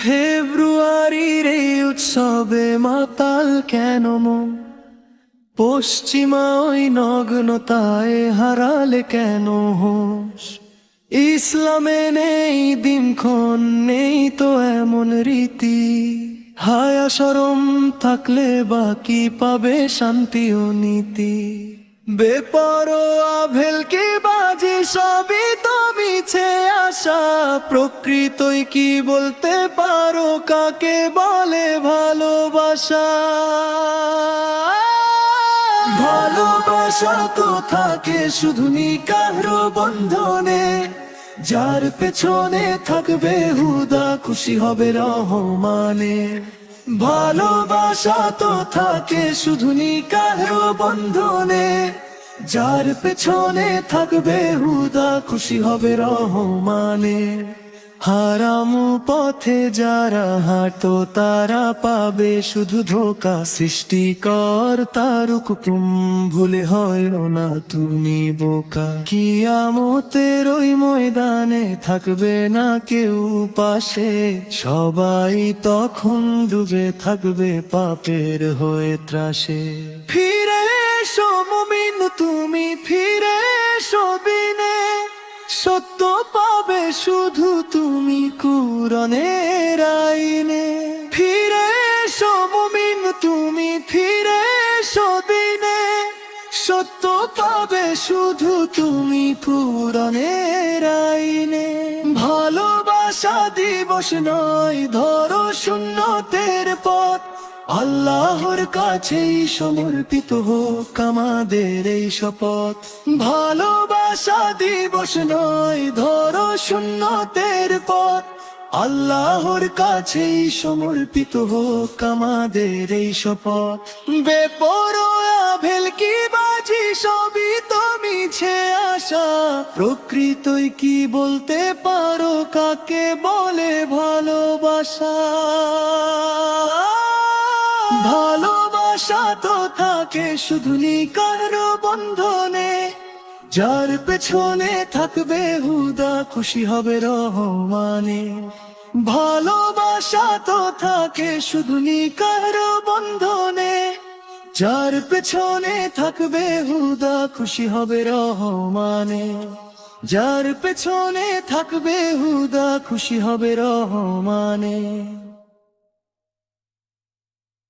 ফেব্রুয়ারির এই উৎসবে মাতাল কেন মন, পশ্চিমা ওই নগ্নতায় হারালে কেন হোশ? ইসলামে নেই দিনক্ষণ, নেই তো এমন রীতি, হায়া শরম থাকলে বাকি পাবে শান্তি ও নীতি। বেপরোয়া ভেলকি বাজি সবই তো মিছে আশা, প্রকৃতই কি বলতে পারো কাকে বলে ভালোবাসা? ভালোবাসা তো থাকে শুধু নিকার বন্ধনে, যার পেছনে থাকবে হুদা খুশি হবে রহমানে। ভালোবাসা তো থাকে শুধু নিকার বন্ধনে, যার পেছনে থাকবে হুদা খুশি হবে রহমানে। হারাম পথে যারা হাঁটো তারা পাবে শুধু ধোঁকা, সৃষ্টিকর্তার হুকুম ভুলে হয় না তুমি বোকা। কিয়ামতের ওই ময়দানে থাকবে না কেউ পাশে, সবাই তখন ডুবে থাকবে পাপের হয়ে ত্রাসে। ফিরে এসো মুমিন তুমি, ফিরে এসো বিনে, সত্য পাবে শুধু তুমি কুরআনের আইনে। ফিরে এসো মুমিন তুমি, ফিরে এসো দিনে, সত্য পাবে শুধু তুমি কুরআনের আইনে। ভালোবাসা দিবস নয় ধরো সুন্নতের পথ, আল্লাহর কাছেই সমর্পিত হোক আমাদের এই শপথ। ভালোবাসা দিবস নয় ধরো সুন্নতের পথ, আল্লাহর কাছেই সমর্পিত হোক আমাদের এই শপথ। বেপরোয়া ভেলকি বাজি সবই তো মিছে আশা, প্রকৃতই কি বলতে পারো কাকে বলে ভালোবাসা? ভালোবাসা তো থাকে শুধু নিকার বন্ধনে, যার পেছনে থাকবে হুদা খুশি হবে রহমানে। ভালোবাসা তো থাকে শুধু নিকার বন্ধনে, যার পেছনে থাকবে হুদা খুশি হবে রহমানে। যার পেছনে থাকবে হুদা খুশি হবে রহমানে।